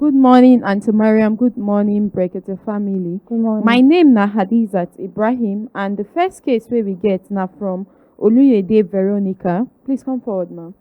Good morning, Auntie Mariam. Good morning, Brekete Family. Good morning. My name na Hadizat Ibrahim, and the first case where we get now from Oluyede Veronica. Please come forward, ma'am.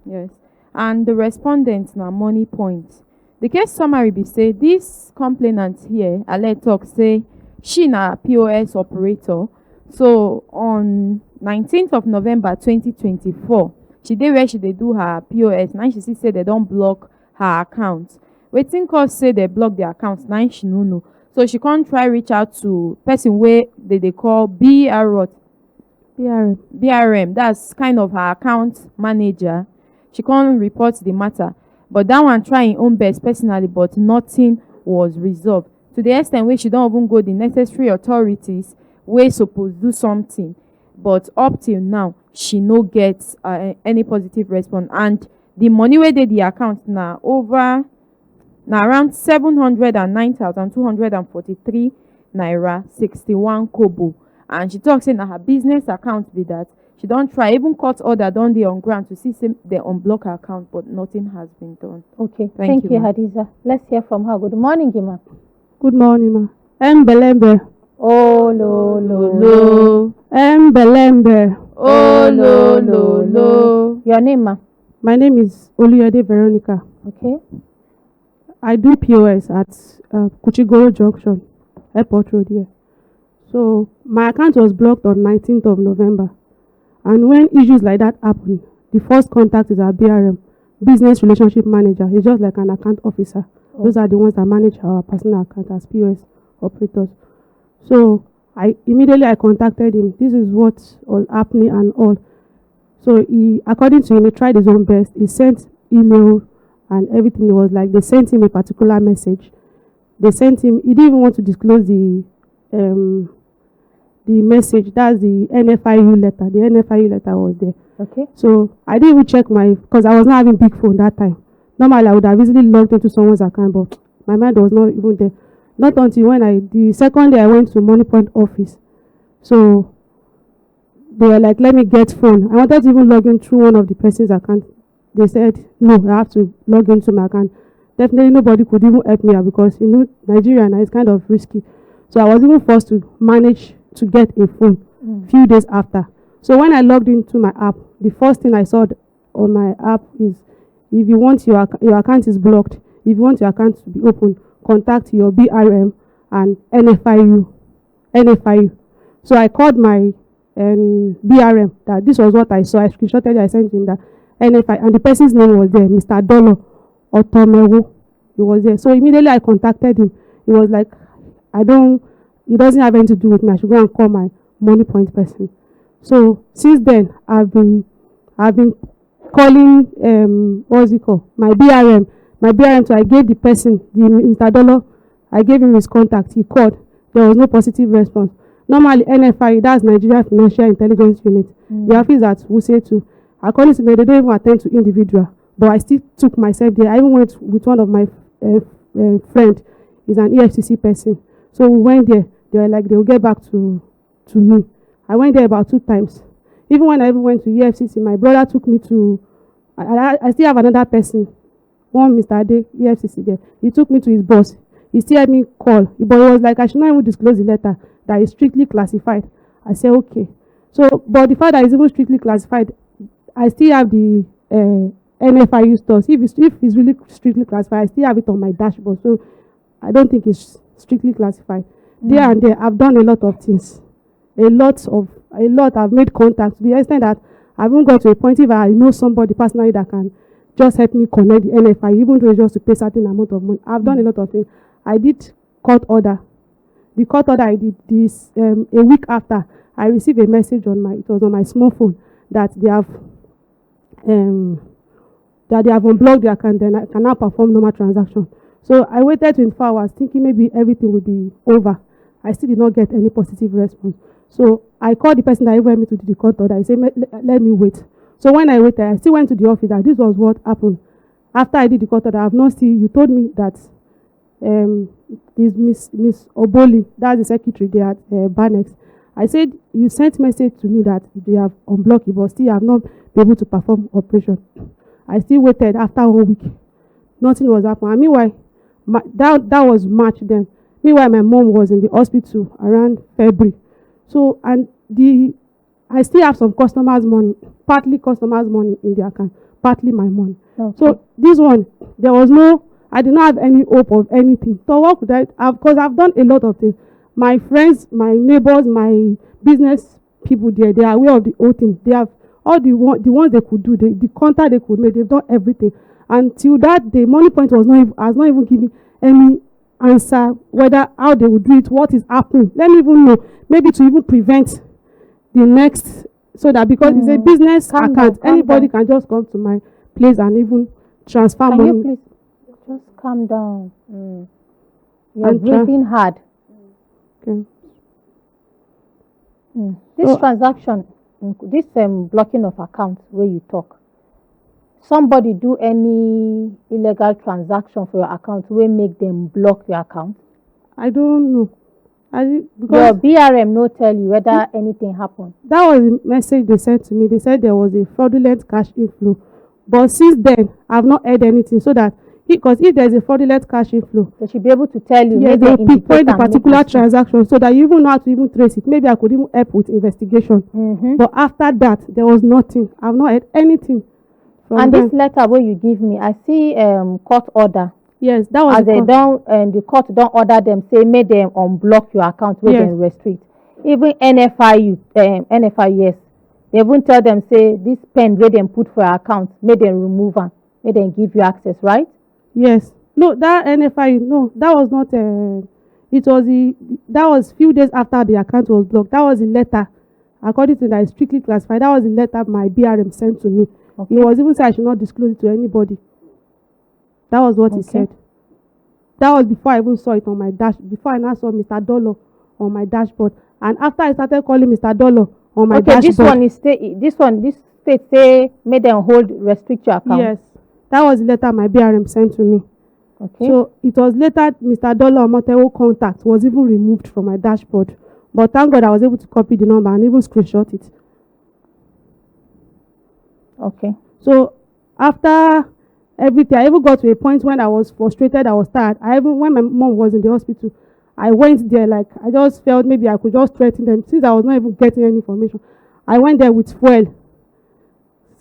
Yes. And the respondent na Moniepoint. The case summary be say this complainant here, Ale talk say she na POS operator. So on 19th of November 2024, she dey where she dey do her POS. Now she see say they don't block her account. Wetin cause say they block the account, now she no know. So she can't try reach out to person where they call BRM. That's kind of her account manager. She can't report the matter. But that one try im own best personally, but nothing was resolved. To the extent where she don't even go the necessary authorities wey suppose do something. But up till now, she no get any positive response. And the money wey dey the account na around 709,243 naira 61 kobo. And she talk say na her business account be that. She don't try, even court order don dey on ground to see say they unblock her account, but nothing has been done. Okay, thank you, Hadiza. Let's hear from her. Good morning, Gima. Good morning, ma. Embelembe. Oh, lo. Embelembe. Oh, lo. Your name, ma? My name is Oluyede Veronica. Okay. I do POS at Kuchigoro Junction, Airport Road here. So my account was blocked on 19th of November. And when issues like that happen, the first contact is our BRM, Business Relationship Manager. He's just like an account officer. Those are the ones that manage our personal account as POS operators. So I immediately contacted him. This is what was happening and all. So he, according to him, he tried his own best. He sent email and everything. It was like they sent him a particular message. They sent him. He didn't even want to disclose the message. That's the NFIU letter. The NFIU letter was there. Okay. So I didn't even check because I was not having big phone that time. Normally I would have easily logged into someone's account, but my mind was not even there. Not until when the second day I went to Moniepoint office. So they were like, let me get phone. I wanted to even log in through one of the person's account. They said, no, I have to log into my account. Definitely nobody could even help me out because, Nigeria now is kind of risky. So I was even forced to manage to get a phone few days after. So when I logged into my app, the first thing I saw on my app is, if you want your account is blocked, if you want your account to be open, contact your BRM and NFIU. So I called my BRM that this was what I saw. I screenshotted it, I sent him that NFI, and the person's name was there, Mr. Dolo Otomewo. He was there. So immediately I contacted him. He was like, it doesn't have anything to do with me. I should go and call my Moniepoint person. So since then, I've been calling what's it called? My BRM. So I gave the person, Mr. Dolo, I gave him his contact. He called. There was no positive response. Normally NFI, that's Nigeria Financial Intelligence Unit. The office at Wuse too. According to them, they don't even attend to individual. But I still took myself there. I even went with one of my friend. He's an EFCC person. So we went there. They were like, they will get back to me. I went there about 2 times. Even when I went to EFCC, my brother took me to, I still have another person, one Mr. Ade, EFCC there. He took me to his boss. He still had me call. But it was like, I should not even disclose the letter that is strictly classified. I said, okay. So, but the fact that it's even strictly classified, I still have the NFIU stores. If it's really strictly classified, I still have it on my dashboard. So I don't think it's strictly classified. There and there, I've done a lot of things. A lot. I've made contact to the extent that I've even got to a point if I know somebody personally that can just help me connect the NFI, even though it's just to pay certain amount of money. I've done a lot of things. I did court order. The court order I did this a week after. I received a message it was on my small phone that they have unblocked the account, then I can now perform normal transaction. So I waited 24 hours thinking maybe everything would be over. I still did not get any positive response. So I called the person that invited me to do the court order. I said, let me wait. So when I waited, I still went to the office that this was what happened. After I did the court order, I have not seen, you told me that this Miss Oboli, that's the secretary there at Banex. I said, you sent message to me that they have unblocked it, but still have not been able to perform operation. I still waited after 1 week. Nothing was happening. And meanwhile, that was March then. Meanwhile, my mom was in the hospital around February. So, and I still have some customers' money, partly customers' money in the account, partly my money. Okay. So this one, I did not have any hope of anything. So what could I have? Because I've done a lot of things. My friends, my neighbors, my business people there, they are aware of the whole thing. They have all the ones they could do, the contact they could make, they've done everything. Until that day, Moniepoint has not even given any answer whether how they would do it, what is happening. Let me even know, maybe to even prevent the next, so that because it's a business account, anybody can just come to my place and even transfer money. Can you please just calm down? You're breathing hard. Okay. This transaction, this blocking of accounts where you talk, somebody do any illegal transaction for your account wey make them block your account? I don't know. Your BRM no tell you whether anything happened. That was the message they sent to me. They said there was a fraudulent cash inflow. But since then, I've not heard anything. So that, because if there's a fraudulent cash inflow, they should be able to tell you. Yes, they'll pinpoint the particular transaction so that you even know how to even trace it. Maybe I could even help with investigation. But after that, there was nothing. I've not heard anything from them. This letter where you give me, I see court order. Yes, that was as they don't, the court don't order them, say make them unblock your account, where them restrict. Even NFIU, yes, they won't tell them, say this pen where them put for your account, make them remove and make them give you access, right? Yes. No, that NFIU, no, that was not. That was few days after the account was blocked. That was a letter, according to that, it's strictly classified. That was a letter my BRM sent to me. Okay. It was even said I should not disclose it to anybody. That was what he said. That was before I even saw it on my before I now saw Mr. Dollar on my dashboard. And after I started calling Mr. Dollar on my dashboard. This state say make them restrict your account. Yes. That was the letter my BRM sent to me. Okay. So it was later Mr. Dollar Motewo contact was even removed from my dashboard. But thank God I was able to copy the number and even screenshot it. Okay. So after everything, I even got to a point when I was frustrated, I was tired. When my mom was in the hospital, I went there, like, I just felt maybe I could just threaten them since I was not even getting any information. I went there with fuel.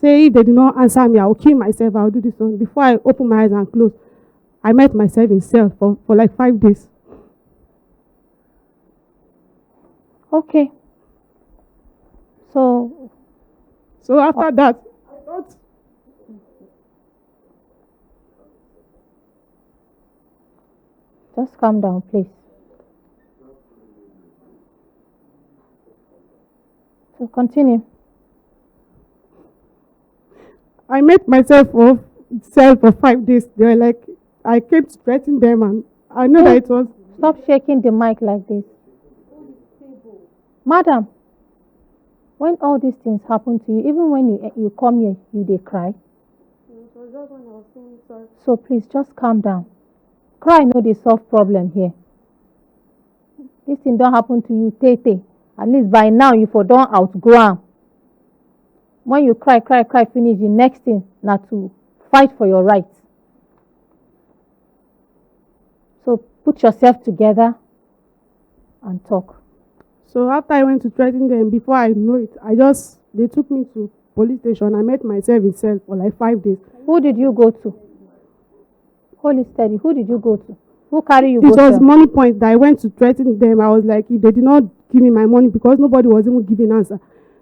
Say if they did not answer me, I will kill myself, I will do this one. Before I open my eyes and close, I met myself in cell for like 5 days. Okay. So after that, I thought, just calm down, please. So continue. I met myself for cell for 5 days. They were like, I kept threatening them, and I know that it was. Stop shaking the mic like this. Madam, when all these things happen to you, even when you come here, they cry. It was just when I was saying sorry. So please just calm down. Cry no dey solve problem here. This thing don't happen to you tey. At least by now you for don outgrow am. When you cry finish, the next thing na to fight for your rights. So put yourself together and talk. So after I went to threaten them, before I know it, they took me to police station. I met myself in cell for like 5 days. Who did you go to? Hold it steady. Who did you go to? Who carry you? It was Moniepoint that I went to threaten them. I was like, if they did not give me my money, because nobody was even giving answer.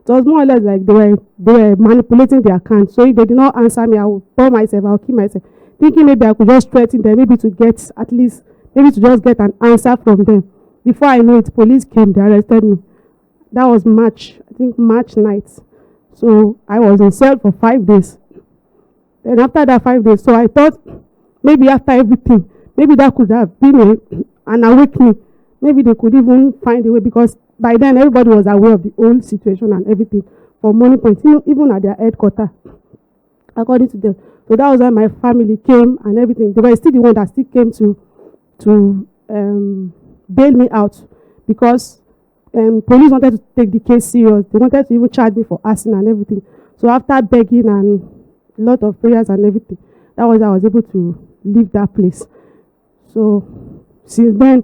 It was more or less like they were manipulating their account. So if they did not answer me, I would burn myself, I would kill myself. Thinking maybe I could just threaten them, maybe to just get an answer from them. Before I know it, police came, they arrested me. That was March night. So I was in cell for 5 days. Then after that 5 days, so I thought maybe after everything, maybe that could have been an awakening. Maybe they could even find a way, because by then everybody was aware of the whole situation and everything for Moniepoint, even at their headquarters, according to them. So that was when my family came and everything. They were still the one that still came to bail me out, because police wanted to take the case serious. They wanted to even charge me for arson and everything. So after begging and a lot of prayers and everything. That was how I was able to leave that place. So since then,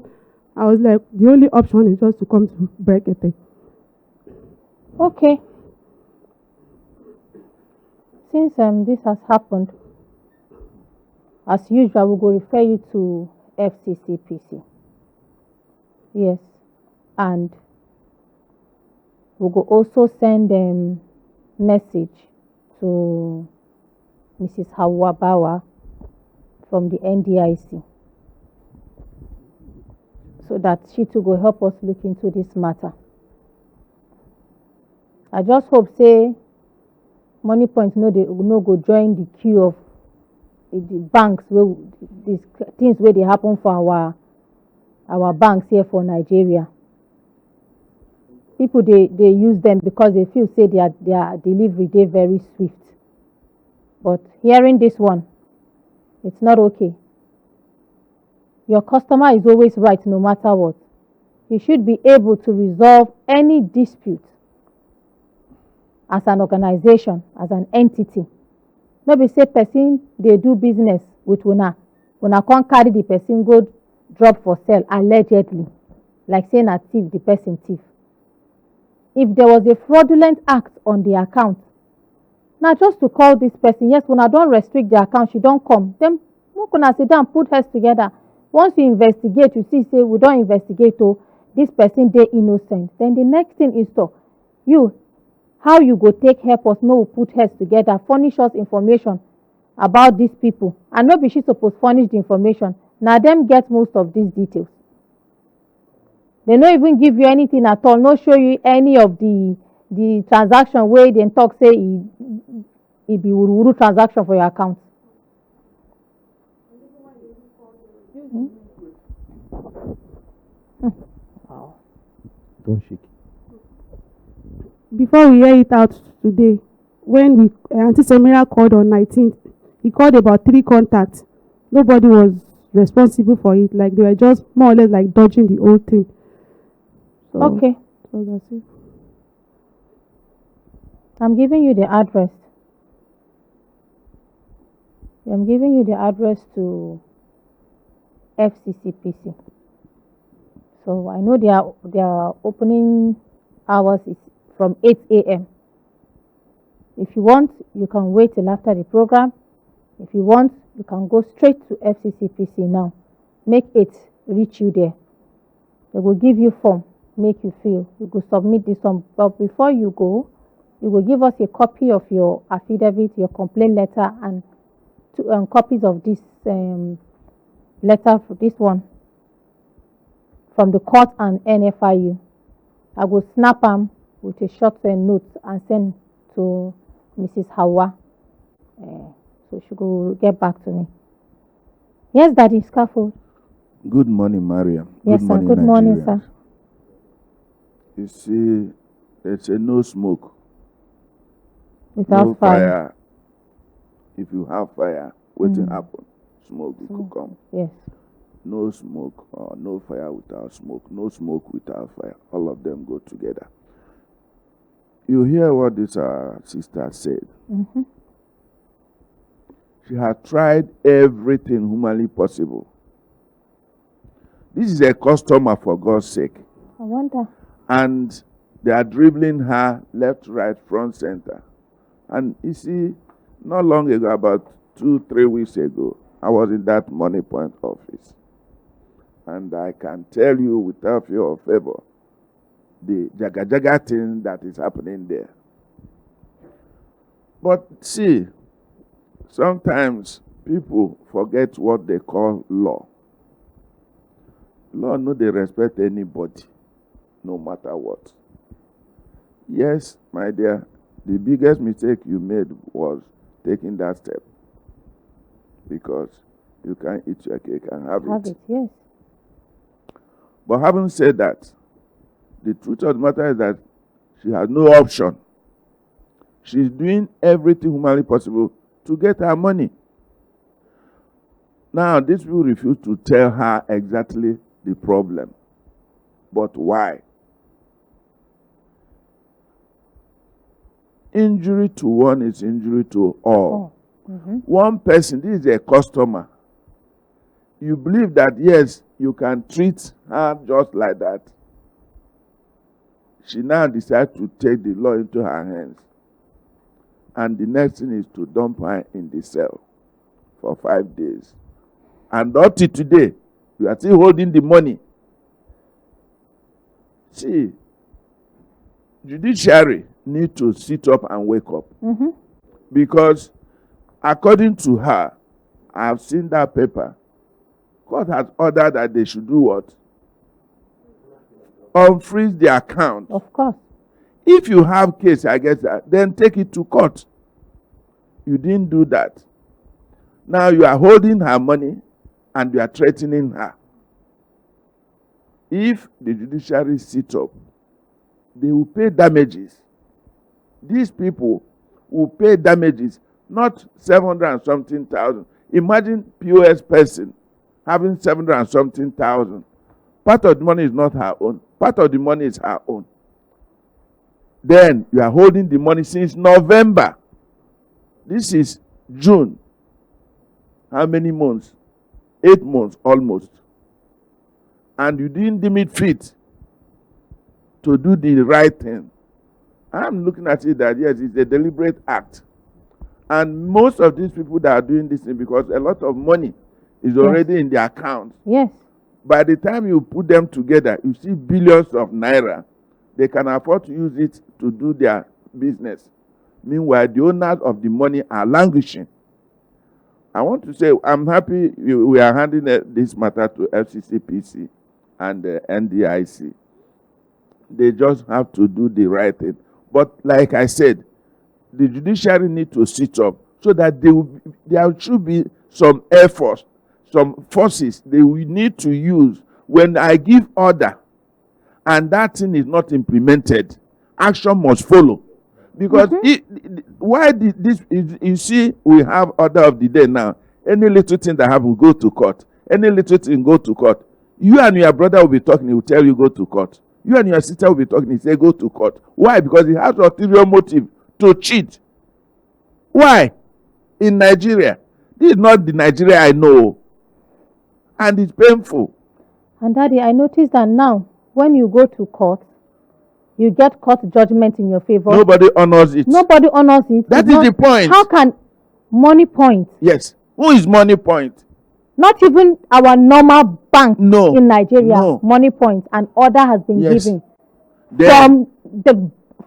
I was like, the only option is just to come to Brekete. Okay. Since this has happened, as usual, we will refer you to FCCPC. Yes. And we will also send a message to Mrs. Hawa Bawa from the NDIC, so that she too will help us look into this matter. I just hope say Moniepoint no go join the queue of the banks where these things where they happen for our banks here for Nigeria. People they use them because they feel say their delivery they very swift. But hearing this one, it's not okay. Your customer is always right no matter what. You should be able to resolve any dispute as an organization, as an entity. No be say person they do business with una can't carry the person go drop for sale allegedly, like saying a thief, the person thief. If there was a fraudulent act on the account, now just to call this person, yes, when I don't restrict the account, she don't come. Then we can sit down, put heads together. Once you investigate, you see, say we don't investigate, oh, this person they innocent. Then the next thing is to you, how you go take help us, no, we put heads together, furnish us information about these people. And no be she supposed furnish the information. Now them get most of these details. They don't even give you anything at all, no show you any of the transaction where they talk say it be wuru transaction for your account. Wow. Don't shake. Before we hear it out today, when we Auntie Samira called on 19th, he called about 3 contacts. Nobody was responsible for it. Like they were just more or less like dodging the whole thing. So, Okay. So that's it. I'm giving you the address. I'm giving you the address to FCCPC. So I know their opening hours is from 8 a.m. If you want, you can wait till after the program. If you want, you can go straight to FCCPC now. Make it reach you there. They will give you form, make you fill. You go submit this form. But before you go, you will give us a copy of your affidavit, your complaint letter, and copies of this letter for this one from the court and NFIU. I will snap them with a short note and send to Mrs. Hawa. So she will get back to me. Yes, Daddy, scaffold. Good morning, Mariam. Yes, sir. Good morning, sir. You see, there's a no smoke, Without no fire. If you have fire, waiting happen. Smoke it could come. Yes. No smoke or no fire without smoke. No smoke without fire. All of them go together. You hear what this sister said. Mm-hmm. She had tried everything humanly possible. This is a customer, for God's sake. I wonder. And they are dribbling her left, right, front, center. And you see, not long ago, about 2-3 weeks ago, I was in that Moniepoint office. And I can tell you without fear or favor, the jaga thing that is happening there. But see, sometimes people forget what they call law. Law no dey respect anybody, no matter what. Yes, my dear, the biggest mistake you made was taking that step. Because you can eat your cake and have it. Yes. But having said that, the truth of the matter is that she has no option. She's doing everything humanly possible to get her money. Now, these people refuse to tell her exactly the problem. But why? Injury to one is injury to all. One person, this is a customer. You believe that, yes, you can treat her just like that. She now decides to take the law into her hands. And the next thing is to dump her in the cell for 5 days. And up to today, you are still holding the money. See, judiciary need to sit up and wake up. Because according to her, I have seen that paper. God has ordered that they should do what? Unfreeze the account. Of course. If you have case against that, then take it to court. You didn't do that. Now you are holding her money and you are threatening her. If the judiciary sit up, they will pay damages. These people will pay damages, not 700 and something thousand. Imagine POS person having 700 and something thousand. Part of the money is not her own. Part of the money is her own. Then you are holding the money since November. This is June. How many months? 8 months almost. And you didn't deem it fit to do the right thing. I'm looking at it that, yes, it's a deliberate act. And most of these people that are doing this thing, because a lot of money is already in their account. Yes. By the time you put them together, you see billions of naira. They can afford to use it to do their business. Meanwhile, the owners of the money are languishing. I want to say I'm happy we are handing this matter to FCCPC and NDIC. They just have to do the right thing. But like I said, the judiciary need to sit up so that there should be some effort, some forces they will need to use. When I give order and that thing is not implemented, action must follow. Because you see, we have order of the day now. Any little thing that happens, go to court. Any little thing, go to court. You and your brother will be talking, he will tell you go to court. You and your sister will be talking, he say go to court. Why? Because he has ulterior motive to cheat. Why? In Nigeria. This is not the Nigeria I know. And it's painful. And Daddy, I noticed that now, when you go to court, you get court judgment in your favor. Nobody honors it. Nobody honors it. That is the point. How can Moniepoint? Yes. Who is Moniepoint? Not even our normal bank in Nigeria. No. Moniepoint. An order has been given Then,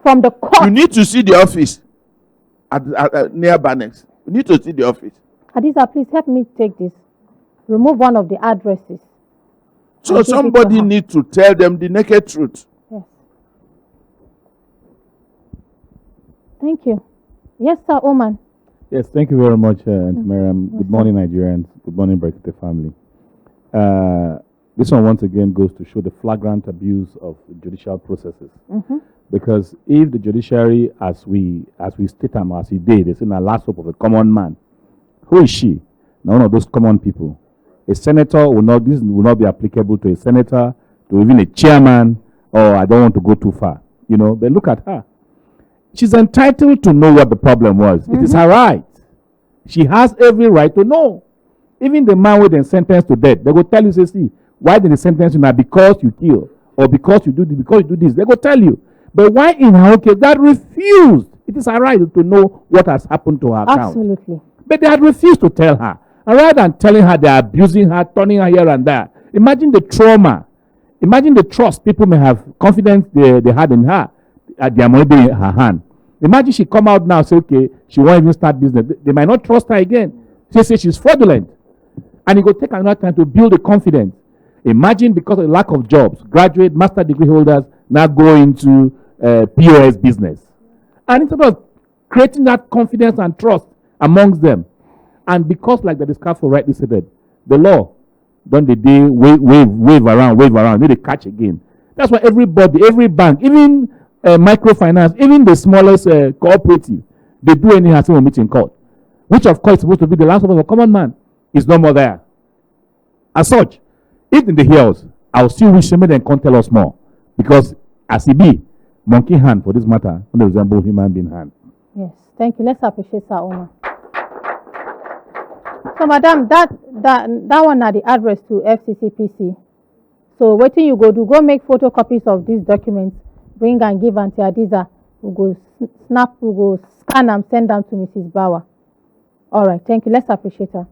from the court. you need to see the office at near Banex. You need to see the office. Hadiza, please help me take this. Remove one of the addresses. So somebody needs to tell them the naked truth. Yes. Thank you. Yes, sir, Oman. Yes, thank you very much, Auntie Miriam. Good morning, Nigerians. Good morning, Brekete Family. This one once again goes to show the flagrant abuse of judicial processes. Because if the judiciary, as we state them, as he did, they say, the last hope of a common man. Who is she? Now, one of those common people. A senator this will not be applicable to a senator, to even a chairman, or I don't want to go too far. But look at her. She's entitled to know what the problem was. It is her right. She has every right to know. Even the man with the sentenced to death, they go tell you, say, see, why did they sentence you now? Because you kill, or because you do this, because you do this. They go tell you. But why in her case, that refused? It is her right to know what has happened to her account. Absolutely. But they had refused to tell her. And rather than telling her, they are abusing her, turning her here and there. Imagine the trauma. Imagine the trust people may have, confidence they had in her. Their money being in her hand. Imagine she come out now and say, okay, she won't even start business. They might not trust her again. She say she's fraudulent. And it will take another time to build the confidence. Imagine because of the lack of jobs, graduate, master degree holders now go into POS business. And instead of creating that confidence and trust amongst them, and because like the discussed rightly said, the law, don't they wave around, then they catch again. That's why everybody, every bank, even microfinance, even the smallest cooperative, they do anyhow when meeting court, which of course is supposed to be the last of a common man, is no more there. As such, if in the hills, I'll still wish them and can't tell us more, because as it be, monkey hand for this matter, don't resemble human being hand. Yes, thank you. Let's appreciate Sir Omar. So madam, that one na the address to FCCPC. So wetin you go do, go make photocopies of these documents, bring and give Aunty Hadiza. We go snap, we go scan am, send am to Mrs. Bauer. All right, thank you. Let's appreciate her.